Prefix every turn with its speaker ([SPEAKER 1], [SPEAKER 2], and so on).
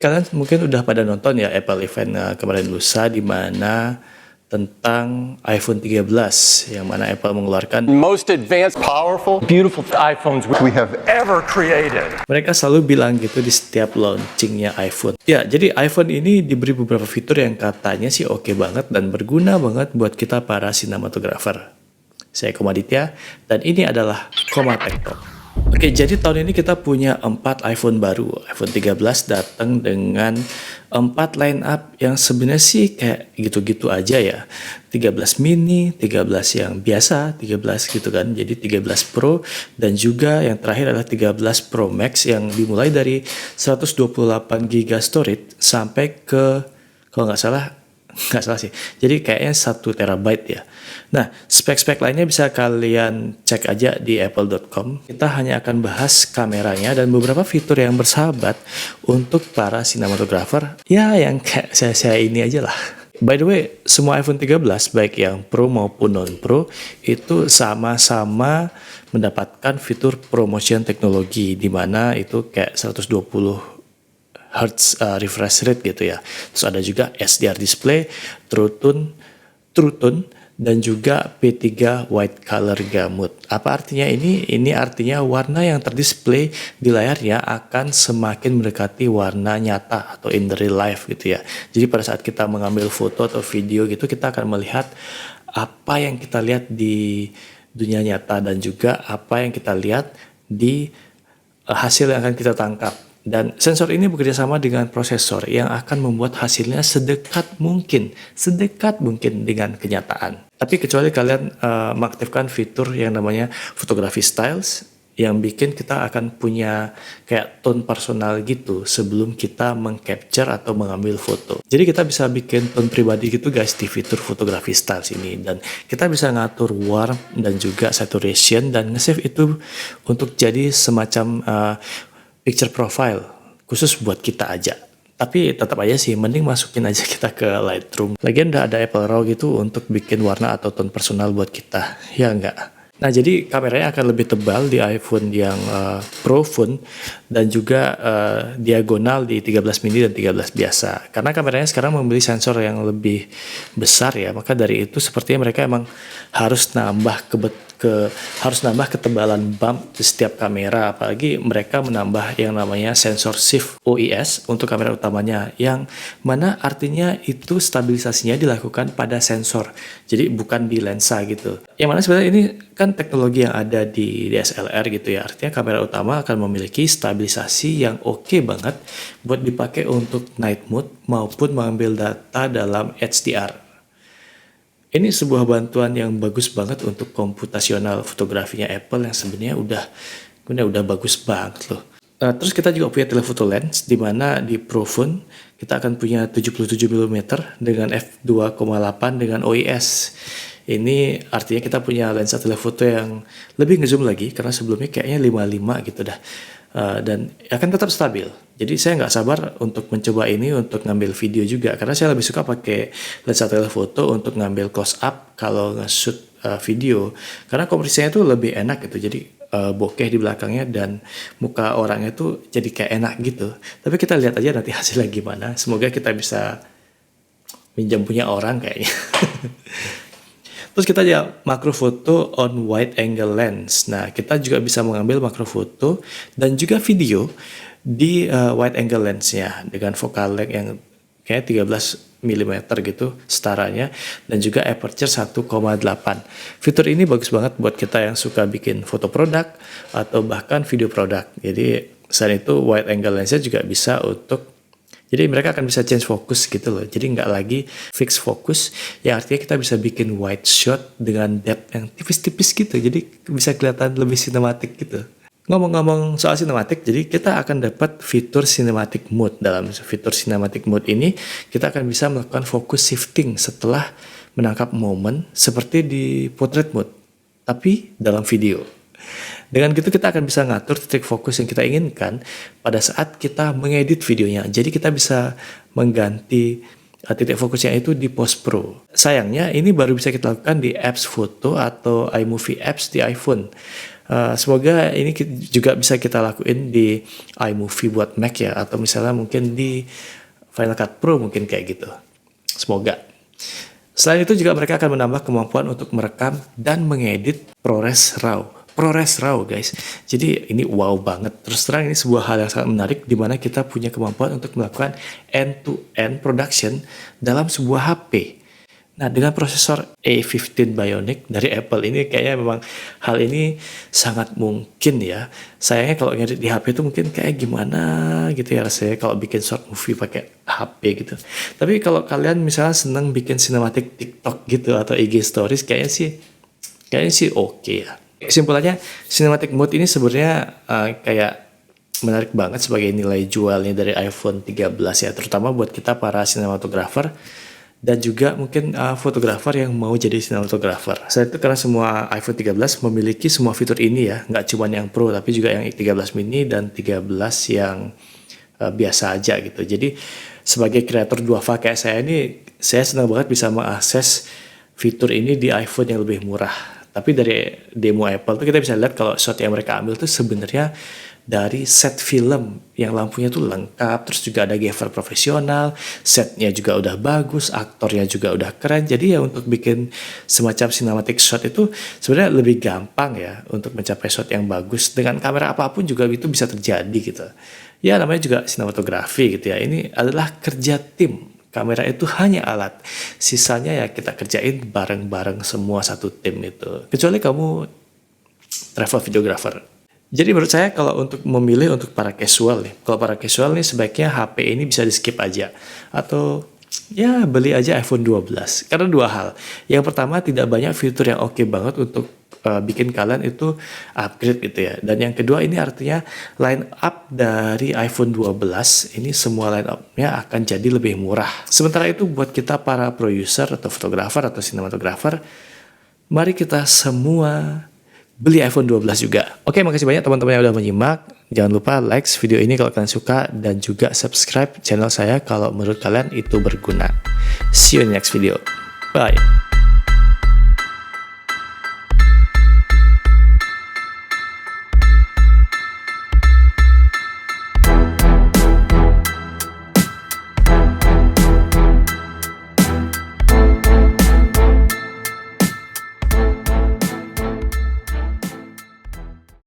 [SPEAKER 1] Kalian mungkin udah pada nonton ya Apple event kemarin lusa di mana tentang iPhone 13 yang mana Apple mengeluarkan
[SPEAKER 2] most advanced, powerful, beautiful iPhones we have ever created.
[SPEAKER 1] mereka selalu bilang gitu di setiap launchingnya iPhone. Ya, jadi iPhone ini diberi beberapa fitur yang katanya sih oke banget dan berguna banget buat kita para sinematografer. Saya Komaditya dan ini adalah Koma Tech Talk. Oke, jadi tahun ini kita punya 4 iPhone baru. iPhone 13 datang dengan 4 line up yang sebenarnya sih kayak gitu-gitu aja ya. 13 mini, 13 yang biasa, 13 gitu kan. Jadi 13 Pro dan juga yang terakhir adalah 13 Pro Max yang dimulai dari 128 GB storage sampai ke, kalau nggak salah sih. Jadi kayaknya 1 terabyte ya. Nah, spek-spek lainnya bisa kalian cek aja di apple.com. Kita hanya akan bahas kameranya dan beberapa fitur yang bersahabat untuk para sinematografer. Ya, yang kayak saya ini aja lah. By the way, semua iPhone 13, baik yang Pro maupun non-Pro, itu sama-sama mendapatkan fitur ProMotion teknologi, di mana itu kayak 120 Hz refresh rate gitu ya. Terus ada juga SDR display, True Tone, dan juga P3 White Color Gamut. Apa artinya ini? Ini artinya warna yang terdisplay di layarnya akan semakin mendekati warna nyata atau in the real life gitu ya. Jadi pada saat kita mengambil foto atau video gitu, kita akan melihat apa yang kita lihat di dunia nyata dan juga apa yang kita lihat di hasil yang akan kita tangkap. Dan sensor ini bekerja sama dengan prosesor yang akan membuat hasilnya sedekat mungkin dengan kenyataan. Tapi kecuali kalian mengaktifkan fitur yang namanya photography styles yang bikin kita akan punya kayak tone personal gitu sebelum kita mengcapture atau mengambil foto. Jadi kita bisa bikin tone pribadi gitu guys di fitur photography styles ini, dan kita bisa ngatur warmth dan juga saturation dan nge-save itu untuk jadi semacam picture profile khusus buat kita aja. Tapi tetap aja sih, mending masukin aja kita ke Lightroom. Lagian udah ada Apple RAW gitu untuk bikin warna atau tone personal buat kita, ya enggak? Nah, jadi kameranya akan lebih tebal di iPhone yang Pro Phone dan juga diagonal di 13 mini dan 13 biasa. Karena kameranya sekarang memiliki sensor yang lebih besar ya, maka dari itu sepertinya mereka emang harus nambah ketebalan bump di setiap kamera, apalagi mereka menambah yang namanya sensor shift OIS untuk kamera utamanya, yang mana artinya itu stabilisasinya dilakukan pada sensor, jadi bukan di lensa gitu. Yang mana sebenarnya ini kan teknologi yang ada di DSLR gitu ya, artinya kamera utama akan memiliki stabilisasi yang oke banget buat dipakai untuk night mode maupun mengambil data dalam HDR. Ini sebuah bantuan yang bagus banget untuk komputasional fotografinya Apple yang sebenarnya udah bagus banget loh. Terus kita juga punya telephoto lens di mana di Pro Phone kita akan punya 77 mm dengan f2,8 dengan OIS. Ini artinya kita punya lensa telephoto yang lebih ngezoom lagi karena sebelumnya kayaknya 55 gitu dah. Dan akan tetap stabil. Jadi saya nggak sabar untuk mencoba ini untuk ngambil video juga karena saya lebih suka pakai lensa telephoto untuk ngambil close up kalau nge-shoot video karena kompresinya itu lebih enak gitu. Jadi bokeh di belakangnya dan muka orangnya tuh jadi kayak enak gitu. Tapi kita lihat aja nanti hasilnya gimana. Semoga kita bisa minjam punya orang kayaknya. Terus kita ada makro foto on wide angle lens. Nah, kita juga bisa mengambil makro foto dan juga video di wide angle lensnya dengan focal length yang kayak 13 mm gitu setaranya dan juga aperture 1,8. Fitur ini bagus banget buat kita yang suka bikin foto produk atau bahkan video produk. Jadi selain itu wide angle lensnya juga bisa untuk, jadi mereka akan bisa change fokus gitu loh. Jadi nggak lagi fix fokus, yang artinya kita bisa bikin wide shot dengan depth yang tipis-tipis gitu. Jadi bisa kelihatan lebih sinematik gitu. Ngomong-ngomong soal sinematik, jadi kita akan dapat fitur cinematic mode. Dalam fitur cinematic mode ini, kita akan bisa melakukan focus shifting setelah menangkap momen seperti di portrait mode, tapi dalam video. Dengan gitu kita akan bisa ngatur titik fokus yang kita inginkan pada saat kita mengedit videonya. Jadi kita bisa mengganti titik fokusnya itu di Post Pro. Sayangnya ini baru bisa kita lakukan di apps foto atau iMovie apps di iPhone. Semoga ini juga bisa kita lakuin di iMovie buat Mac ya, atau misalnya mungkin di Final Cut Pro mungkin kayak gitu. Semoga. Selain itu juga mereka akan menambah kemampuan untuk merekam dan mengedit ProRes RAW. ProRes RAW guys. Jadi ini wow banget. Terus terang ini sebuah hal yang sangat menarik di mana kita punya kemampuan untuk melakukan end-to-end production dalam sebuah HP. Nah, dengan prosesor A15 Bionic dari Apple ini kayaknya memang hal ini sangat mungkin ya. Sayangnya kalau ngedit di HP itu mungkin kayak gimana gitu ya rasanya kalau bikin short movie pakai HP gitu. Tapi kalau kalian misalnya senang bikin sinematik TikTok gitu atau IG stories kayaknya sih oke ya. Kesimpulannya, cinematic mode ini sebenarnya kayak menarik banget sebagai nilai jualnya dari iPhone 13 ya, terutama buat kita para sinematografer dan juga mungkin fotografer yang mau jadi sinematografer. Selain itu karena semua iPhone 13 memiliki semua fitur ini ya, nggak cuma yang Pro tapi juga yang 13 mini dan 13 yang biasa aja gitu. Jadi sebagai kreator 2FA kayak saya ini, saya senang banget bisa mengakses fitur ini di iPhone yang lebih murah. Tapi dari demo Apple tuh kita bisa lihat kalau shot yang mereka ambil tuh sebenarnya dari set film yang lampunya tuh lengkap, terus juga ada gaffer profesional, setnya juga udah bagus, aktornya juga udah keren. Jadi ya untuk bikin semacam cinematic shot itu sebenarnya lebih gampang ya untuk mencapai shot yang bagus. Dengan kamera apapun juga itu bisa terjadi gitu. Ya namanya juga sinematografi gitu ya. Ini adalah kerja tim. Kamera itu hanya alat, sisanya ya kita kerjain bareng-bareng semua satu tim itu. Kecuali kamu travel videographer. Jadi menurut saya kalau untuk memilih untuk para casual nih, kalau para casual nih sebaiknya HP ini bisa di skip aja. Atau ya beli aja iPhone 12. Karena dua hal. Yang pertama tidak banyak fitur yang oke banget untuk bikin kalian itu upgrade gitu ya. Dan yang kedua ini artinya line up dari iPhone 12 ini semua line up-nya akan jadi lebih murah. Sementara itu buat kita para producer atau fotografer atau sinematografer, mari kita semua beli iPhone 12 juga. Oke, makasih banyak teman-teman yang udah menyimak. Jangan lupa like video ini kalau kalian suka dan juga subscribe channel saya kalau menurut kalian itu berguna. See you in the next video. Bye.